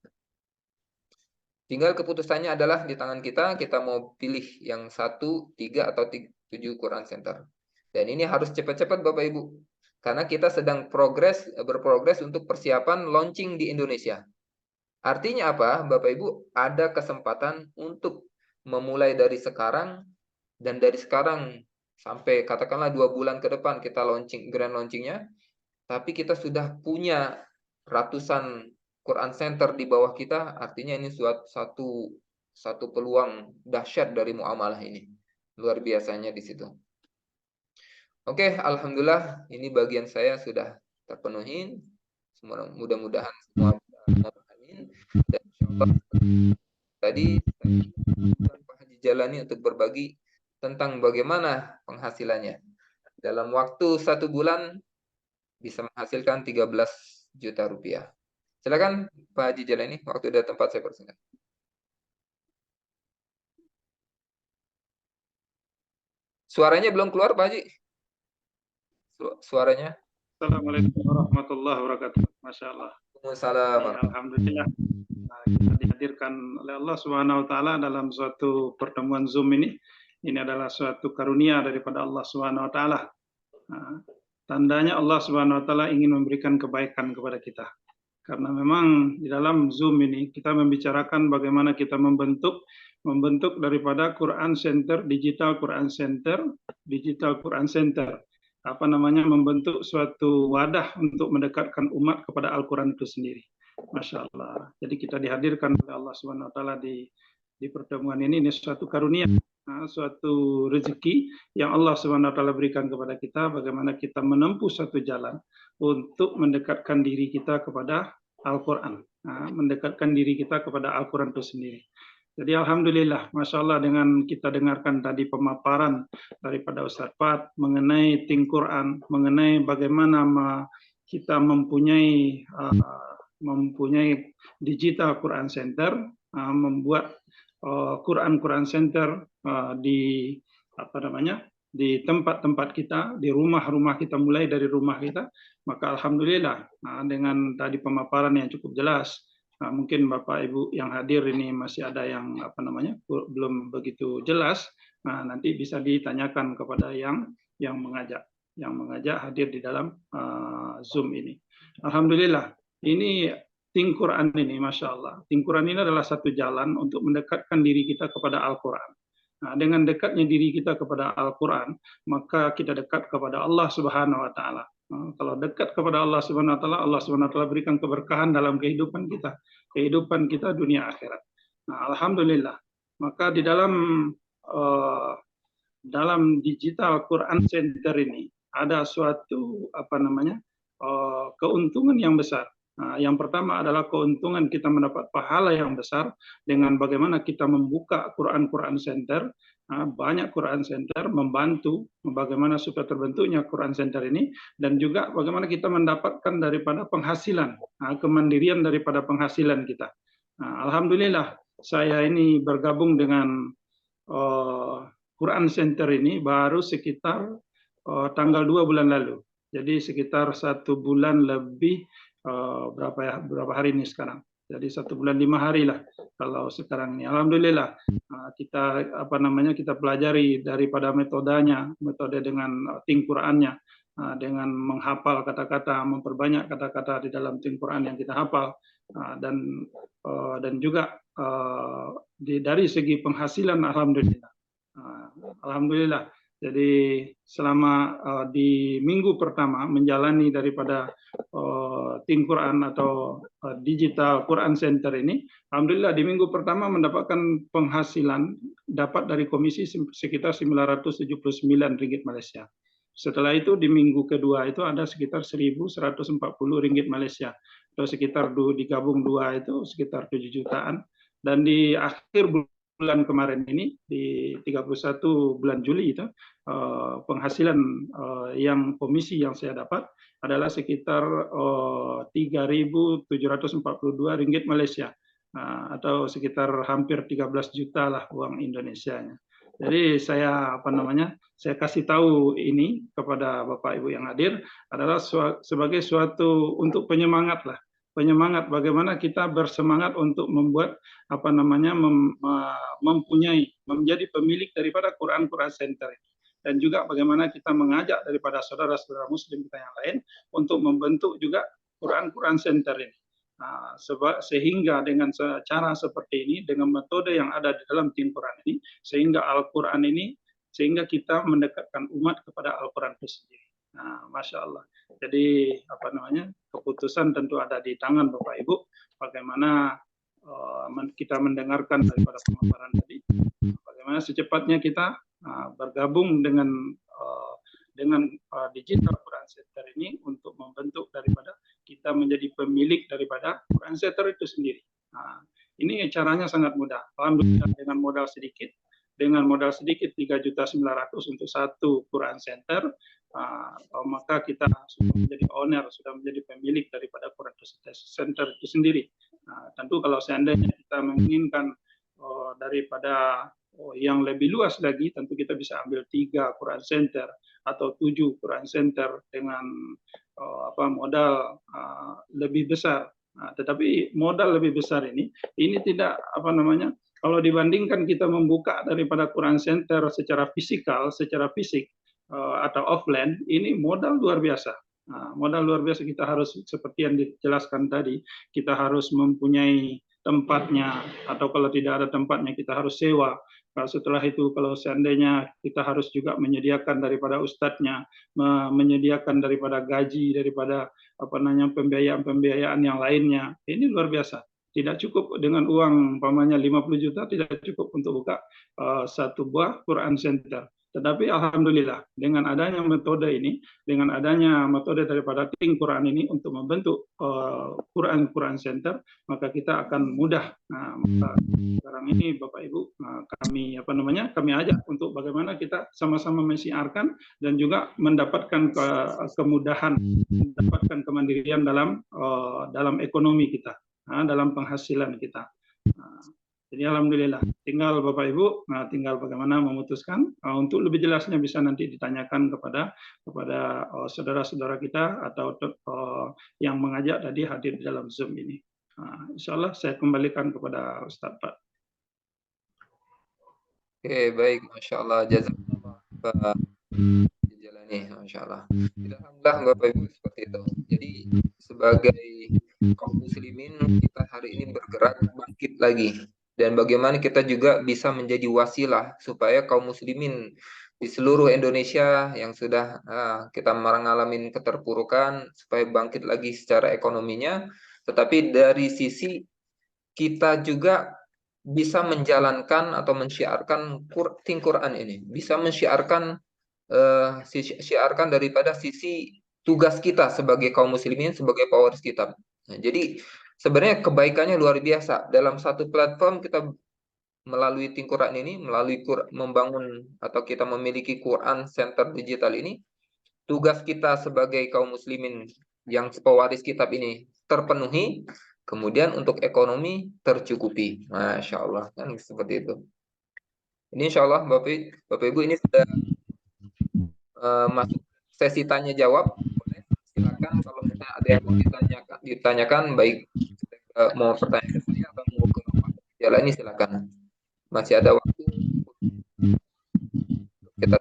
S1: Tinggal keputusannya adalah di tangan kita, kita mau pilih yang 1, 3, atau 7 Quran Center. Dan ini harus cepat-cepat Bapak Ibu. Karena kita sedang berprogres untuk persiapan launching di Indonesia. Artinya apa? Bapak Ibu, ada kesempatan untuk memulai dari sekarang, dan dari sekarang sampai katakanlah 2 bulan ke depan kita grand launchingnya, tapi kita sudah punya ratusan Quran Center di bawah kita, artinya ini satu peluang dahsyat dari muamalah ini. Luar biasanya di situ. Oke, alhamdulillah ini bagian saya sudah terpenuhi. Mudah-mudahan semua amin. Dan insyaallah tadi Pak Haji Jalani untuk berbagi tentang bagaimana penghasilannya. Dalam waktu 1 bulan bisa menghasilkan 13 juta rupiah. Silakan Pak Haji Jalani, waktu dan tempat saya persilakan. Suaranya belum keluar Pak Haji. Suaranya.
S2: Assalamualaikum warahmatullahi wabarakatuh. Masya Allah.
S1: Waalaikumsalam.
S2: Alhamdulillah kita dihadirkan oleh Allah Subhanahu Wa Taala dalam suatu pertemuan Zoom ini. Ini adalah suatu karunia daripada Allah Subhanahu Wa Taala. Tandanya Allah Subhanahu Wa Taala ingin memberikan kebaikan kepada kita. Karena memang di dalam Zoom ini kita membicarakan bagaimana kita membentuk daripada Quran Center, Digital Quran Center, membentuk suatu wadah untuk mendekatkan umat kepada Al-Quran itu sendiri. Masya Allah. Jadi kita dihadirkan oleh Allah Subhanahu Wa Taala di pertemuan ini suatu karunia, suatu rezeki yang Allah Subhanahu Wa Taala berikan kepada kita. Bagaimana kita menempuh satu jalan untuk mendekatkan diri kita kepada Al-Quran, mendekatkan diri kita kepada Al-Quran itu sendiri. Jadi alhamdulillah, Masya Allah, dengan kita dengarkan tadi pemaparan daripada Ustaz Fat mengenai Think Quran, mengenai bagaimana kita mempunyai digital Quran Center, membuat Quran Center di di tempat-tempat kita, di rumah-rumah kita, mulai dari rumah kita, maka alhamdulillah dengan tadi pemaparan yang cukup jelas. Mungkin Bapak Ibu yang hadir ini masih ada yang belum begitu jelas. Nanti bisa ditanyakan kepada yang mengajak hadir di dalam Zoom ini. Alhamdulillah, ini Think Quran ini, Masya Allah. Think Quran ini adalah satu jalan untuk mendekatkan diri kita kepada Al-Quran. Dengan dekatnya diri kita kepada Al-Quran, maka kita dekat kepada Allah Subhanahu Wa Taala. Kalau dekat kepada Allah Subhanahu Wa Taala, Allah Subhanahu Wa Taala berikan keberkahan dalam kehidupan kita dunia akhirat. Alhamdulillah. Maka di dalam digital Quran Center ini ada suatu keuntungan yang besar. Yang pertama adalah keuntungan kita mendapat pahala yang besar dengan bagaimana kita membuka Quran Center. Banyak Quran Center membantu bagaimana supaya terbentuknya Quran Center ini, dan juga bagaimana kita mendapatkan daripada penghasilan, kemandirian daripada penghasilan kita. Alhamdulillah, saya ini bergabung dengan Quran Center ini baru sekitar tanggal 2 bulan lalu. Jadi sekitar 1 bulan lebih. Berapa hari ini sekarang? Jadi 1 bulan 5 hari lah kalau sekarang ini. Alhamdulillah kita kita pelajari daripada metode dengan Think Qurannya, dengan menghafal kata-kata, memperbanyak kata-kata di dalam Think Quran yang kita hafal. dan juga dari segi penghasilan alhamdulillah. Alhamdulillah. Jadi selama di minggu pertama menjalani daripada tim Quran atau digital Quran Center ini, alhamdulillah di minggu pertama mendapatkan penghasilan dapat dari komisi sekitar 979 ringgit Malaysia. Setelah itu di minggu kedua itu ada sekitar 1.140 ringgit Malaysia, atau sekitar digabung dua itu sekitar 7 jutaan. Dan di akhir bulan kemarin ini di 31 bulan Juli itu penghasilan yang komisi yang saya dapat adalah sekitar 3.742 ringgit Malaysia, atau sekitar hampir 13 juta lah uang Indonesianya. Jadi saya saya kasih tahu ini kepada Bapak Ibu yang hadir adalah sebagai suatu untuk penyemangat lah, penyemangat bagaimana kita bersemangat untuk membuat mempunyai menjadi pemilik daripada Quran Center ini, dan juga bagaimana kita mengajak daripada saudara-saudara Muslim kita yang lain untuk membentuk juga Quran Center ini. Sehingga dengan cara seperti ini, dengan metode yang ada di dalam tim Quran ini, sehingga Al-Quran ini, sehingga kita mendekatkan umat kepada Al-Quran itu sendiri. Masya Allah. Jadi keputusan tentu ada di tangan Bapak Ibu. Bagaimana kita mendengarkan daripada pemaparan tadi, bagaimana secepatnya kita bergabung dengan digital Quran Center ini untuk membentuk daripada kita menjadi pemilik daripada Quran Center itu sendiri. Ini caranya sangat mudah. Alhamdulillah dengan modal sedikit 3.900.000 untuk satu Quran Center, maka kita sudah menjadi owner, sudah menjadi pemilik daripada Quran Center itu sendiri. Tentu kalau seandainya kita menginginkan daripada yang lebih luas lagi, tentu kita bisa ambil 3 Quran Center atau 7 Quran Center dengan modal lebih besar. Tetapi modal lebih besar ini tidak kalau dibandingkan kita membuka daripada Quran Center secara fisikal, secara fisik atau offline, ini modal luar biasa. Modal luar biasa. Kita harus seperti yang dijelaskan tadi, kita harus mempunyai tempatnya, atau kalau tidak ada tempatnya kita harus sewa. Setelah itu kalau seandainya kita harus juga menyediakan daripada ustadznya, menyediakan daripada gaji, daripada pembiayaan yang lainnya. Ini luar biasa. Tidak cukup dengan uang 50 juta, tidak cukup untuk buka satu buah Quran Center. Tetapi alhamdulillah dengan adanya metode ini, dengan adanya metode daripada tim Quran ini untuk membentuk Quran Center, maka kita akan mudah. Maka sekarang ini Bapak Ibu, kami ajak untuk bagaimana kita sama-sama mensiarkan dan juga mendapatkan kemudahan, mendapatkan kemandirian dalam ekonomi kita, dalam penghasilan kita. Jadi alhamdulillah, tinggal Bapak Ibu, tinggal bagaimana memutuskan. Untuk lebih jelasnya bisa nanti ditanyakan kepada saudara-saudara kita atau yang mengajak tadi hadir di dalam Zoom ini. Insya Allah saya kembalikan kepada Ustaz Pak.
S1: Oke, baik, Masya Allah, jazakallah Pak Jalani, Masya Allah. Alhamdulillah Bapak Ibu seperti itu. Jadi sebagai kaum muslimin kita hari ini bergerak bangkit lagi. Dan bagaimana kita juga bisa menjadi wasilah supaya kaum muslimin di seluruh Indonesia yang sudah kita mengalami keterpurukan supaya bangkit lagi secara ekonominya. Tetapi dari sisi kita juga bisa menjalankan atau mensyiarkan tim Quran ini, bisa mensyiarkan syiarkan daripada sisi tugas kita sebagai kaum muslimin, sebagai pewaris kitab. Jadi sebenarnya kebaikannya luar biasa. Dalam satu platform kita melalui tim Quran ini, melalui membangun atau kita memiliki Quran Center digital ini, tugas kita sebagai kaum muslimin yang pewaris kitab ini terpenuhi, kemudian untuk ekonomi tercukupi. Masya Allah, kan seperti itu. Ini insya Allah Bapak Ibu ini sudah masuk sesi tanya jawab. Boleh silakan kalau misalnya ada yang mau ditanyakan baik mau pertanyaan ke saya atau mau ke Pak Jalani silakan. Masih ada waktu. Kita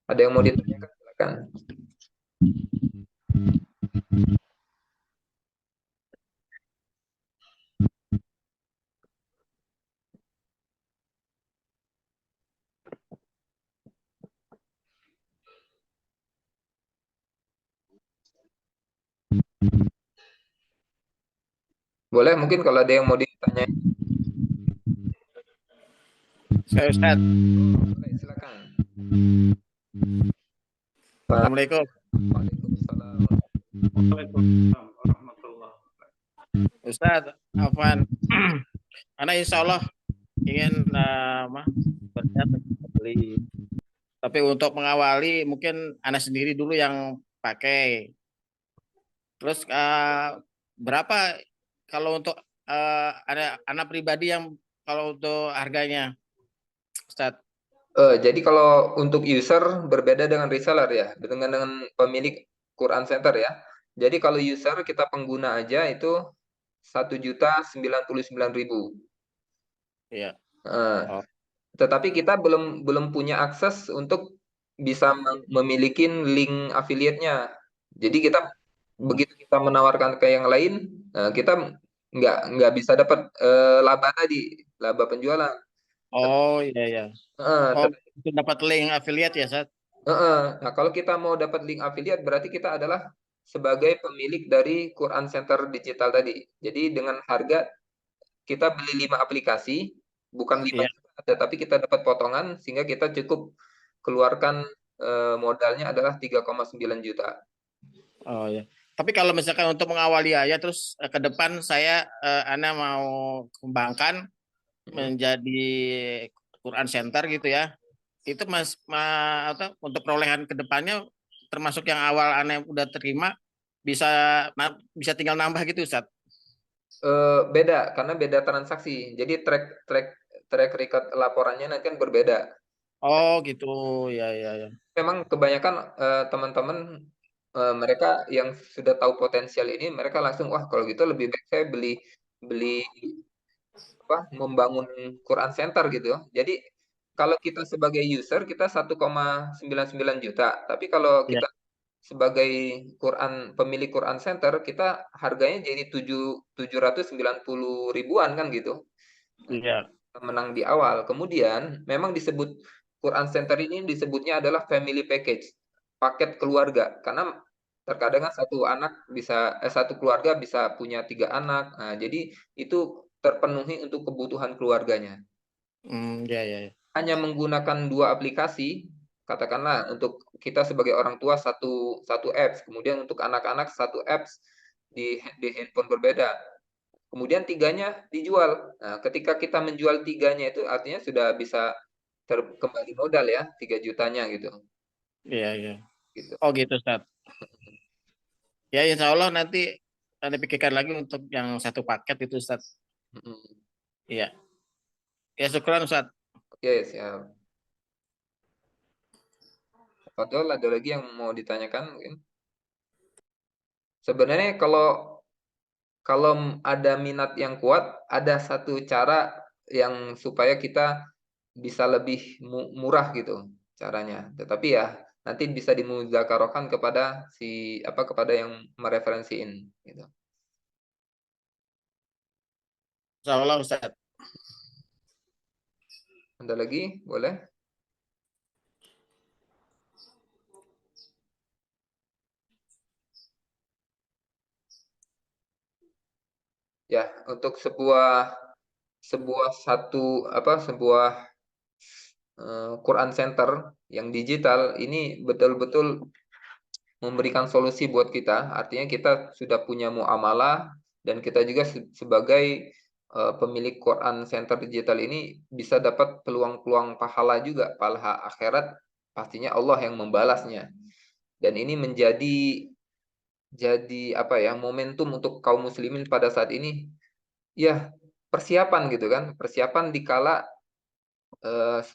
S1: ada yang mau ditanyakan silakan. Boleh mungkin kalau ada yang mau ditanya.
S3: Saya Ustaz.
S1: Boleh, silakan. Pak.
S3: Assalamualaikum.
S1: Waalaikumsalam.
S2: Waalaikumsalam warahmatullahi wabarakatuh.
S3: Ustaz, Afwan. Anak insya Allah ingin berniat untuk beli. Tapi untuk mengawali mungkin anak sendiri dulu yang pakai. Terus berapa kalau untuk ada anak pribadi yang kalau untuk harganya, Ustaz?
S1: Jadi kalau untuk user berbeda dengan reseller ya, dengan pemilik Quran Center ya. Jadi kalau user kita pengguna aja itu 1.099.000.
S3: Iya.
S1: Eh,
S3: Oh,
S1: tetapi kita belum punya akses untuk bisa memiliki link affiliate-nya. Jadi kita begitu kita menawarkan ke yang lain, kita nggak bisa dapat laba tadi, laba penjualan.
S3: oh iya iya. Oh,
S1: Tet-
S3: itu dapat link affiliate ya, Ustaz?
S1: Nah, kalau kita mau dapat link affiliate, berarti kita adalah sebagai pemilik dari Quran Center Digital tadi. Jadi dengan harga kita beli 5 aplikasi, bukan 5
S3: Iya.
S1: juta, tetapi kita dapat potongan sehingga kita cukup keluarkan modalnya adalah 3,9 juta.
S3: Oh ya. Tapi kalau misalkan untuk mengawali aja terus ke depan saya Ana mau kembangkan
S1: Hmm.
S3: menjadi Quran Center gitu ya. Itu untuk perolehan ke depannya termasuk yang awal Ana udah terima bisa bisa tinggal nambah gitu Ustaz.
S1: Beda karena beda transaksi. Jadi track track track record laporannya nanti kan berbeda.
S3: Oh gitu. Ya ya ya.
S1: Memang kebanyakan teman-teman mereka yang sudah tahu potensial ini, mereka langsung wah kalau gitu lebih baik saya beli beli membangun Quran Center gitu. Jadi kalau kita sebagai user kita 1,99 juta, tapi kalau
S3: Ya.
S1: kita sebagai pemilik Quran Center kita harganya jadi 790 ribuan kan gitu.
S3: Iya.
S1: Menang di awal. Kemudian memang disebut Quran Center ini disebutnya adalah family package, paket keluarga. Karena terkadang kan satu keluarga bisa punya 3 anak. Nah, jadi itu terpenuhi untuk kebutuhan keluarganya.
S3: Ya ya ya.
S1: Hanya menggunakan 2 aplikasi, katakanlah untuk kita sebagai orang tua satu apps, kemudian untuk anak-anak satu apps di handphone berbeda. Kemudian 3-nya dijual. Nah, ketika kita menjual 3-nya itu artinya sudah bisa kembali modal ya, 3 jutanya gitu.
S3: Iya iya.
S1: Gitu.
S3: Oh gitu Ustaz. Ya insya Allah nanti Anda pikirkan lagi untuk yang satu paket itu Ustaz. Iya. Ya syukuran Ustaz.
S1: Oke, siap. Padahal ada lagi yang mau ditanyakan mungkin. Sebenarnya kalau ada minat yang kuat, ada satu cara yang supaya kita bisa lebih murah gitu caranya. Tetapi ya nanti bisa dimudzakarahkan kepada yang mereferensiin gitu.
S3: Insya Allah Ustaz.
S1: Ada lagi? Boleh? Ya, untuk sebuah Quran Center yang digital ini betul-betul memberikan solusi buat kita. Artinya kita sudah punya muamalah dan kita juga sebagai pemilik Quran Center digital ini bisa dapat peluang-peluang pahala juga, pahala akhirat pastinya Allah yang membalasnya. Dan ini jadi apa ya, momentum untuk kaum muslimin pada saat ini ya persiapan gitu kan, persiapan dikala eh,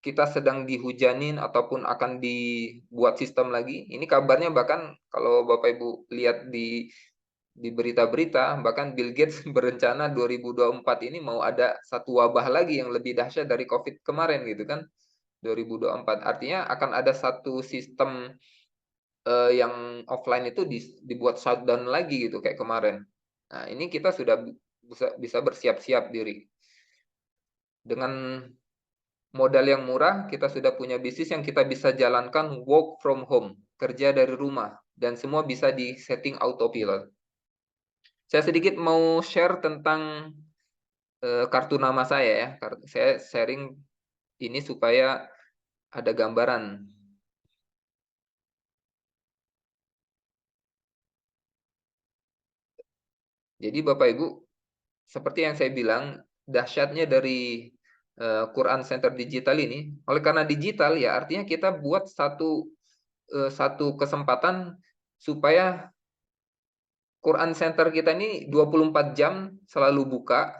S1: kita sedang dihujanin ataupun akan dibuat sistem lagi. Ini kabarnya bahkan kalau Bapak Ibu lihat di berita-berita, bahkan Bill Gates berencana 2024 ini mau ada satu wabah lagi yang lebih dahsyat dari COVID kemarin gitu kan. 2024. Artinya akan ada satu sistem yang offline itu dibuat shutdown lagi gitu kayak kemarin. Nah, ini kita sudah bisa bersiap-siap diri. Dengan modal yang murah, kita sudah punya bisnis yang kita bisa jalankan work from home, kerja dari rumah, dan semua bisa di setting autopilot. Saya sedikit mau share tentang kartu nama saya ya. Saya sharing ini supaya ada gambaran. Jadi Bapak Ibu, seperti yang saya bilang, dahsyatnya dari Quran Center Digital ini, oleh karena digital ya artinya kita buat satu kesempatan supaya Quran Center kita ini 24 jam selalu buka,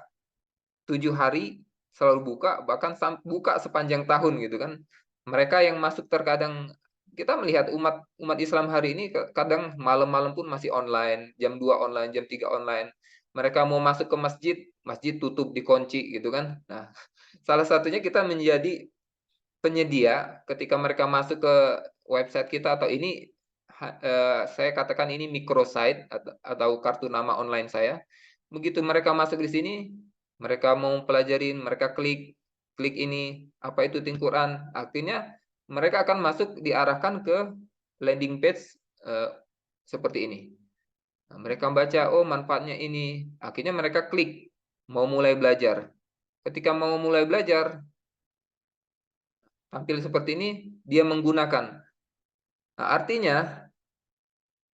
S1: 7 hari selalu buka, bahkan buka sepanjang tahun gitu kan. Mereka yang masuk terkadang kita melihat umat Islam hari ini kadang malam-malam pun masih online, jam 2 online, jam 3 online. Mereka mau masuk ke masjid, masjid tutup dikunci gitu kan. Nah, salah satunya kita menjadi penyedia ketika mereka masuk ke website kita atau ini saya katakan ini microsite atau kartu nama online saya. Begitu mereka masuk di sini, mereka mau pelajarin, mereka klik ini apa itu Quran. Artinya mereka akan masuk diarahkan ke landing page seperti ini. Nah, mereka baca, oh manfaatnya ini. Akhirnya mereka klik mau mulai belajar. Ketika mau mulai belajar, tampil seperti ini, dia menggunakan. Nah, artinya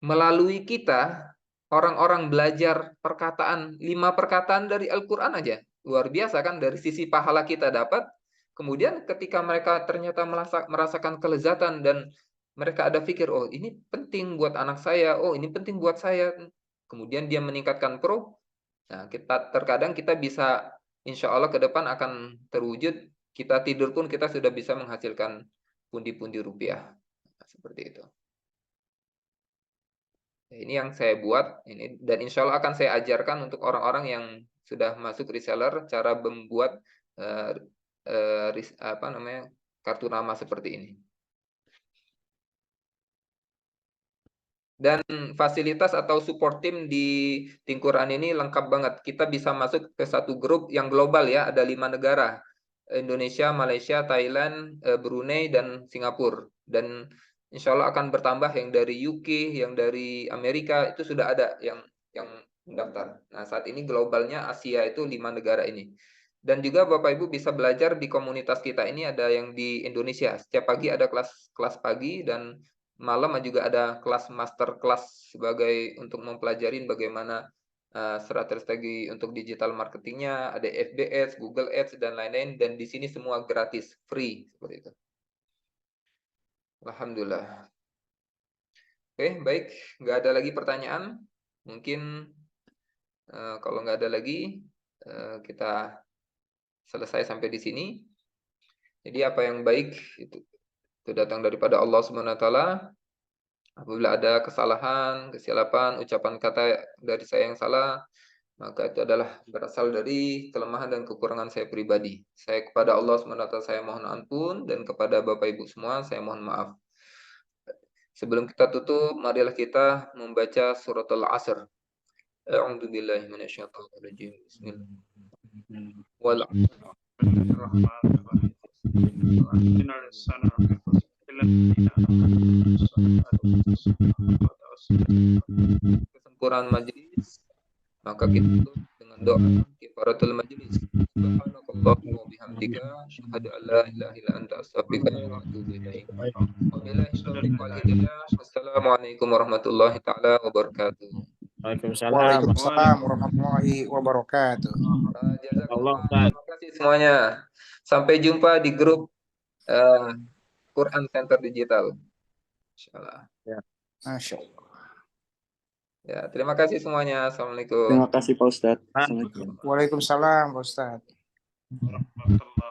S1: melalui kita orang-orang belajar perkataan 5 perkataan dari Al-Qur'an aja. Luar biasa kan dari sisi pahala kita dapat. Kemudian ketika mereka ternyata merasakan kelezatan dan mereka ada pikir, oh ini penting buat anak saya, oh ini penting buat saya. Kemudian dia meningkatkan pro. Nah, terkadang kita bisa insya Allah ke depan akan terwujud. Kita tidur pun kita sudah bisa menghasilkan pundi-pundi rupiah. Nah, seperti itu. Ini yang saya buat ini dan insya Allah akan saya ajarkan untuk orang-orang yang sudah masuk reseller cara membuat apa namanya kartu nama seperti ini. Dan fasilitas atau support tim di Quran ini lengkap banget. Kita bisa masuk ke satu grup yang global ya, ada 5 negara. Indonesia, Malaysia, Thailand, Brunei, dan Singapura. Dan insya Allah akan bertambah yang dari UK, yang dari Amerika, itu sudah ada yang mendaftar. Nah, saat ini globalnya Asia itu 5 negara ini. Dan juga Bapak Ibu bisa belajar di komunitas kita ini ada yang di Indonesia. Setiap pagi ada kelas pagi dan malam juga ada kelas master kelas sebagai untuk mempelajari bagaimana strategi untuk digital marketingnya, ada FB Ads, Google Ads dan lain-lain dan di sini semua gratis, free seperti itu. Alhamdulillah. Oke, baik, nggak ada lagi pertanyaan. Mungkin kalau nggak ada lagi kita selesai sampai di sini. Jadi apa yang baik itu datang daripada Allah Subhanahu wa taala. Apabila ada kesalahan, kesilapan, ucapan kata dari saya yang salah, maka itu adalah berasal dari kelemahan dan kekurangan saya pribadi. Saya kepada Allah SWT saya mohon ampun dan kepada Bapak Ibu semua saya mohon maaf. Sebelum kita tutup, marilah kita membaca surat Al-Asr. A'udzu billahi minasyaitonir rajim. Bismillah. Kesempurnaan majelis, maka kita tutup dengan doa kifaratul majelis. Subhanakallahumma wa bihamdika asyhadu an la ilaha illa anta astaghfiruka wa atubu ilaik. Wabillahi taufiq wal hidayah. Wassalamualaikum warahmatullahi taala wabarakatuh.
S4: Waalaikumsalam warahmatullahi wabarakatuh.
S1: Jazakallah. Terima kasih semuanya. Sampai jumpa di grup Quran Center Digital. Insyaallah.
S4: Ya. Masya Allah.
S1: Ya, terima kasih semuanya. Assalamualaikum.
S5: Terima kasih Pak Ustadz. Assalamualaikum.
S4: Waalaikumsalam Pak Ustadz.
S2: Warahmatullahi